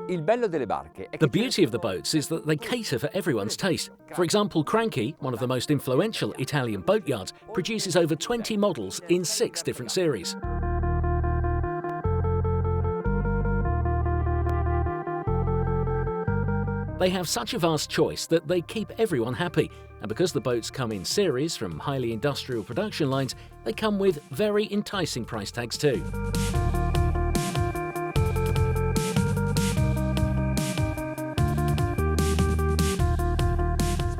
Il bello delle barche è The che beauty of the boats is that they cater for everyone's taste. For example, Cranky, one of the most influential Italian boatyards, produces over 20 models in 6 different series. They have such a vast choice that they keep everyone happy, and because the boats come in series from highly industrial production lines, they come with very enticing price tags too.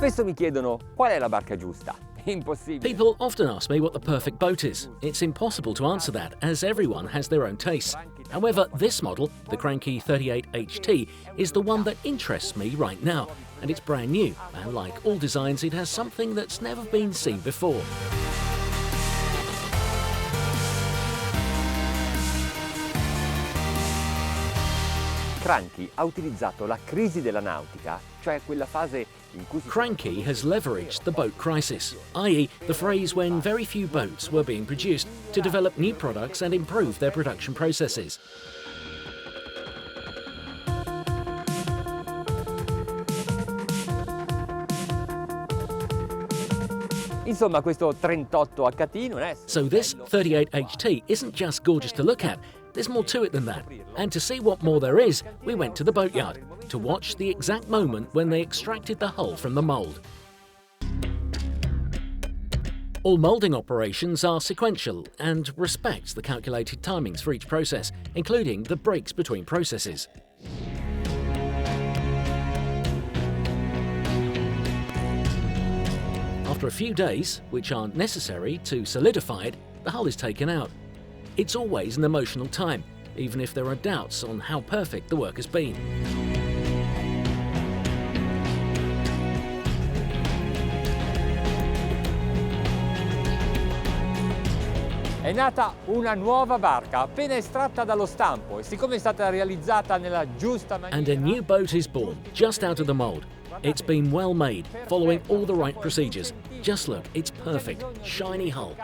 spesso mi chiedono qual è la barca giusta. Impossibile. People often ask me what the perfect boat is. It's impossible to answer that, as everyone has their own tastes. However, this model, the Cranky 38HT, is the one that interests me right now. And it's brand new, and like all designs, it has something that's never been seen before. Cranky ha utilizzato la crisi della nautica, cioè quella fase in cui Cranky has leveraged the boat crisis, i.e. the phrase when very few boats were being produced, to develop new products and improve their production processes. Insomma, questo 38HT non è... So this 38HT isn't just gorgeous to look at, there's more to it than that. And to see what more there is, we went to the boatyard to watch the exact moment when they extracted the hull from the mould. All moulding operations are sequential and respect the calculated timings for each process, including the breaks between processes. After a few days, which aren't necessary to solidify it, the hull is taken out. It's always an emotional time, even if there are doubts on how perfect the work has been. È nata una nuova barca appena estratta dallo stampo e siccome è stata realizzata nella giusta maniera... And a new boat is born, just out of the mould. It's been well made, following all the right procedures. Just look, it's perfect, shiny hull.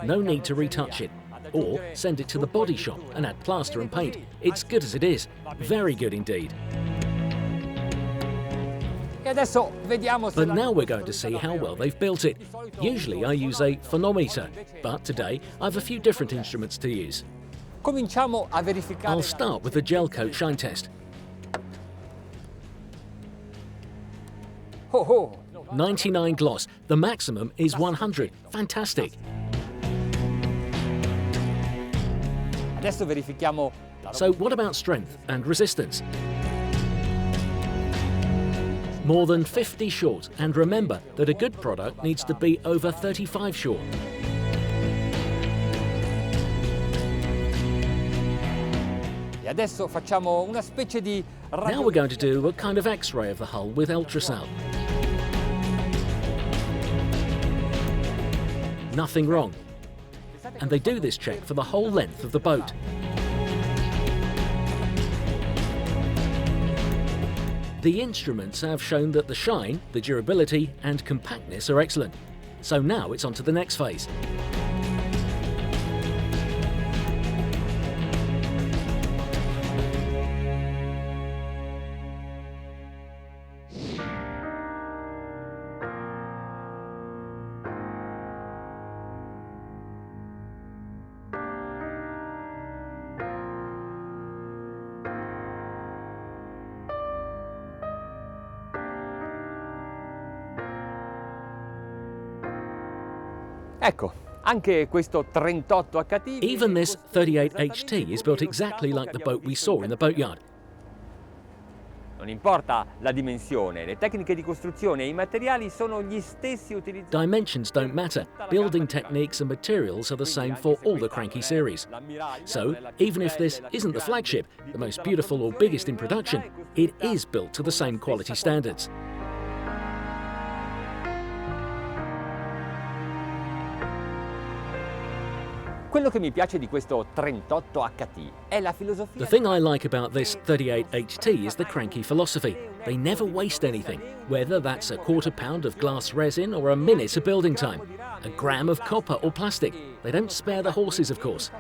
No need to retouch it, or send it to the body shop and add plaster and paint. It's good as it is, very good indeed. E adesso vediamo se But now we're going to see how well they've built it. Usually I use a phonometer, but today I have a few different instruments to use. Cominciamo a verificare... I'll start with the gel coat shine test. Oh, oh. 99 gloss, the maximum is 100. Fantastic. Adesso verifichiamo... So what about strength and resistance? More than 50 short, and remember that a good product needs to be over 35 short. E adesso facciamo una specie di... Now we're going to do a kind of X-ray of the hull with ultrasound. Nothing wrong. And they do this check for the whole length of the boat. The instruments have shown that the shine, the durability and compactness are excellent. So now it's on to the next phase. Ecco, anche questo 38HT... Even this 38HT is built exactly like the boat we saw in the boatyard. Non importa la dimensione, le tecniche di costruzione e i materiali sono gli stessi utilizzati. Dimensions don't matter. Building techniques and materials are the same for all the Cranky series. So, even if this isn't the flagship, the most beautiful or biggest in production, it is built to the same quality standards. Quello che mi piace di questo 38HT è la filosofia... The thing I like about this 38HT is the Cranky philosophy. They never waste anything, whether that's a quarter pound of glass resin or a minute of building time, a gram of copper or plastic. They don't spare the horses, of course.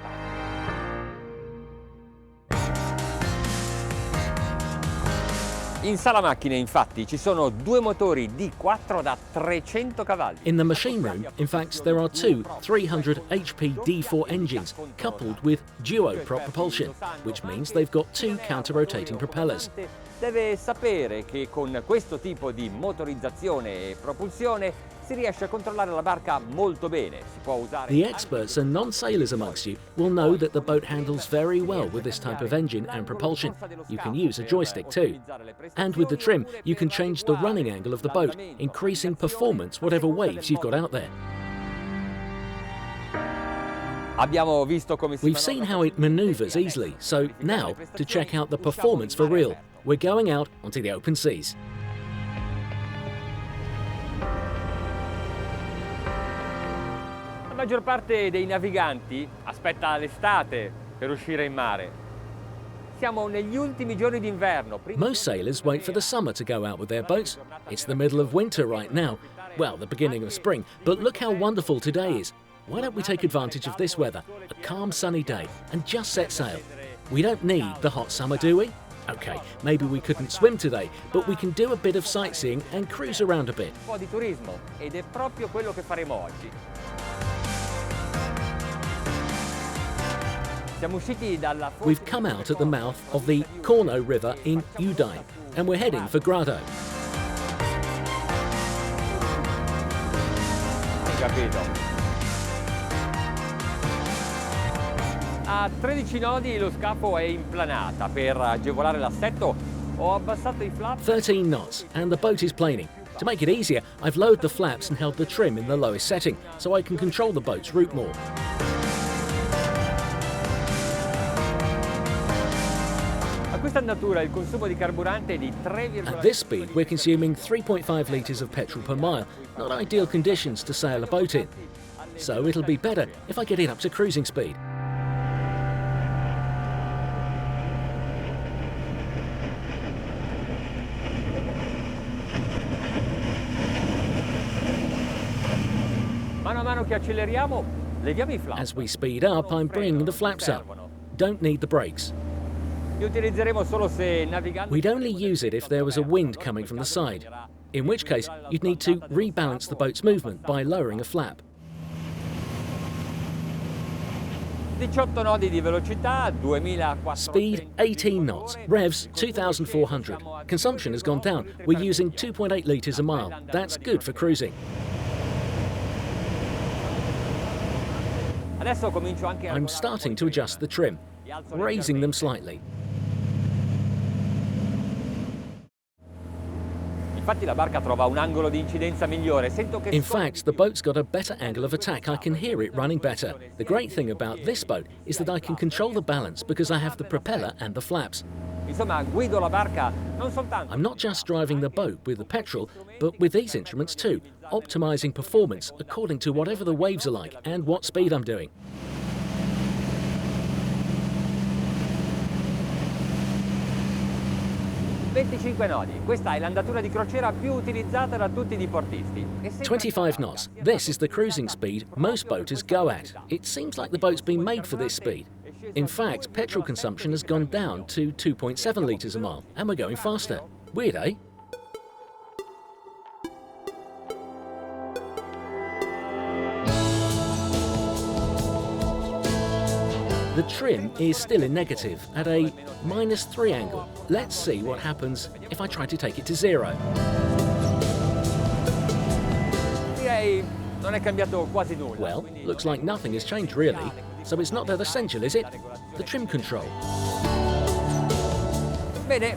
In sala macchine, infatti, ci sono due motori D4 da 300 cavalli. In the machine room, in fact, there are two 300 HP D4 engines coupled with duo prop propulsion, which means they've got two counter-rotating propellers. Deve sapere che con questo tipo di motorizzazione e propulsione si riesce a controllare la barca molto bene. Si può usare. The experts and non-sailors amongst you will know that the boat handles very well with this type of engine and propulsion. You can use a joystick too. And with the trim, you can change the running angle of the boat, increasing performance whatever waves you've got out there. We've seen how it maneuvers easily, so now, to check out the performance for real, we're going out onto the open seas. La maggior parte dei naviganti aspetta l'estate per uscire in mare. Siamo negli ultimi giorni d'inverno. Most sailors wait for the summer to go out with their boats. It's the middle of winter right now. Well, the beginning of spring, but look how wonderful today is. Why don't we take advantage of this weather, a calm sunny day, and just set sail? We don't need the hot summer, do we? Okay, maybe we couldn't swim today, but we can do a bit of sightseeing and cruise around a bit. Un po' di turismo, ed è proprio quello che faremo oggi. We've come out at the mouth of the Corno River in Udine, and we're heading for Grado. Capito. A 13 nodi lo scafo è in planata. Per agevolare l'assetto ho abbassato i flaps. 13 knots, and the boat is planing. To make it easier, I've lowered the flaps and held the trim in the lowest setting, so I can control the boat's route more. At this speed, we're consuming 3.5 litres of petrol per mile, not ideal conditions to sail a boat in. So it'll be better if I get it up to cruising speed. As we speed up, I'm bringing the flaps up. Don't need the brakes. We'd only use it if there was a wind coming from the side, in which case you'd need to rebalance the boat's movement by lowering a flap. 18 nodi di velocità, 2400. Speed 18 knots, revs 2,400. Consumption has gone down. We're using 2.8 litres a mile. That's good for cruising. I'm starting to adjust the trim, raising them slightly. In fact, the boat's got a better angle of attack. I can hear it running better. The great thing about this boat is that I can control the balance because I have the propeller and the flaps. I'm not just driving the boat with the petrol, but with these instruments too, optimizing performance according to whatever the waves are like and what speed I'm doing. 25 nodi. Questa è l'andatura di crociera più utilizzata da tutti i diportisti. 25 knots. This is the cruising speed most boaters go at. It seems like the boat's been made for this speed. In fact, petrol consumption has gone down to 2.7 litres a mile, and we're going faster. Weird, eh? The trim is still in negative at a -3 angle. Let's see what happens if I try to take it to 0. Well, looks like nothing has changed really, so it's not that essential, is it? The trim control. Bene,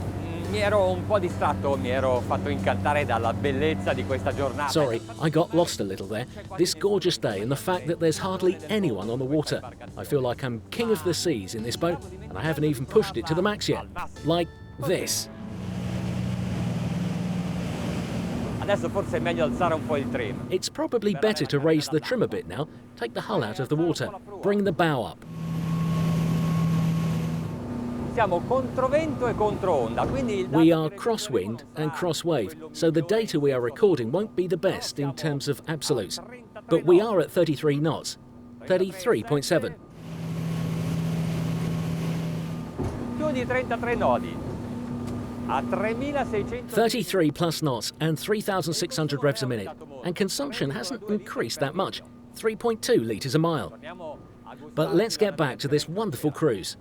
mi ero un po' distratto, mi ero fatto incantare dalla bellezza di questa giornata. Sorry, I got lost a little there. This gorgeous day and the fact that there's hardly anyone on the water. I feel like I'm king of the seas in this boat, and I haven't even pushed it to the max yet. Like this. Adesso forse è meglio alzare un po' il trim. It's probably better to raise the trim a bit now. Take the hull out of the water. Bring the bow up. Siamo controvento e controonda, quindi we are crosswind and crosswave, so the data we are recording won't be the best in terms of absolutes. But we are at 33 knots, 33.7. Più di 33 nodi. A 3.600 33 plus knots and 3,600 revs a minute, and consumption hasn't increased that much, 3.2 litres a mile. But let's get back to this wonderful cruise.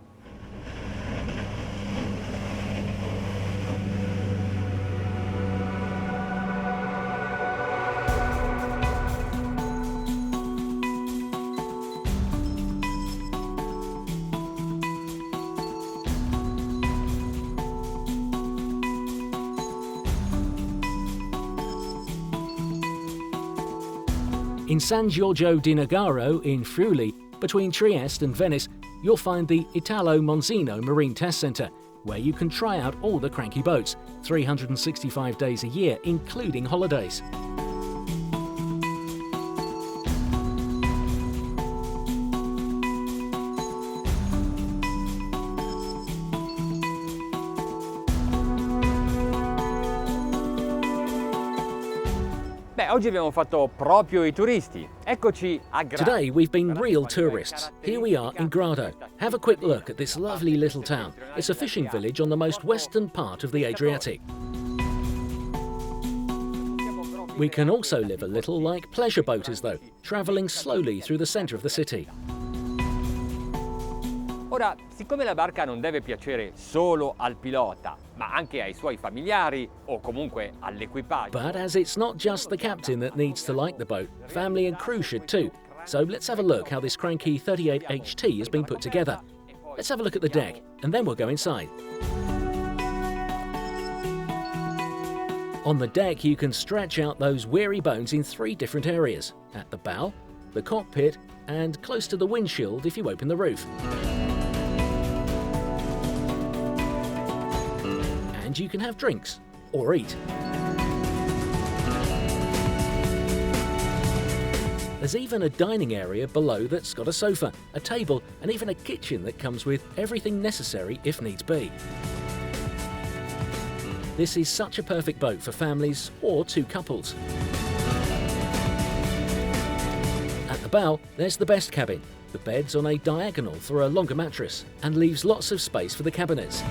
In San Giorgio di Nogaro in Friuli, between Trieste and Venice, you'll find the Italo Monzino Marine Test Centre, where you can try out all the Cranky boats, 365 days a year, including holidays. Beh, oggi abbiamo fatto proprio i turisti. Eccoci a Grado. Today we've been real tourists. Here we are in Grado. Have a quick look at this lovely little town. It's a fishing village on the most western part of the Adriatic. We can also live a little like pleasure boaters though, travelling slowly through the centre of the city. Ora, siccome la barca non deve piacere solo al pilota, ma anche ai suoi familiari o comunque all'equipaggio. But as it's not just the captain that needs to like the boat, family and crew should too. So let's have a look how this Cranky 38HT has been put together. Let's have a look at the deck, and then we'll go inside. On the deck you can stretch out those weary bones in 3 different areas: at the bow, the cockpit, and close to the windshield if you open the roof. And you can have drinks, or eat. There's even a dining area below that's got a sofa, a table, and even a kitchen that comes with everything necessary if needs be. This is such a perfect boat for families or 2 couples. At the bow, there's the best cabin. The bed's on a diagonal for a longer mattress and leaves lots of space for the cabinets.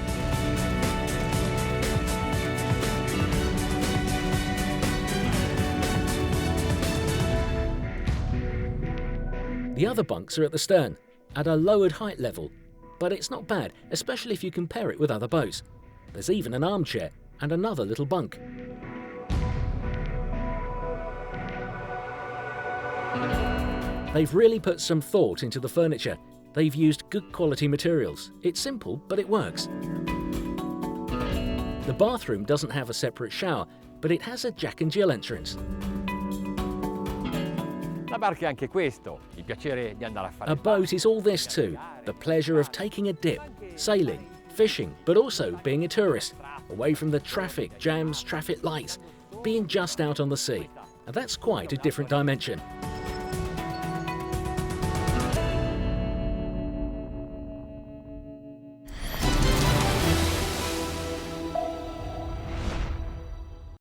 The other bunks are at the stern, at a lowered height level, but it's not bad, especially if you compare it with other boats. There's even an armchair and another little bunk. They've really put some thought into the furniture. They've used good quality materials. It's simple, but it works. The bathroom doesn't have a separate shower, but it has a Jack and Jill entrance. La barca è anche questo, il piacere di andare a fare. A boat is all this too, the pleasure of taking a dip, sailing, fishing, but also being a tourist, away from the traffic jams, traffic lights, being just out on the sea. And that's quite a different dimension.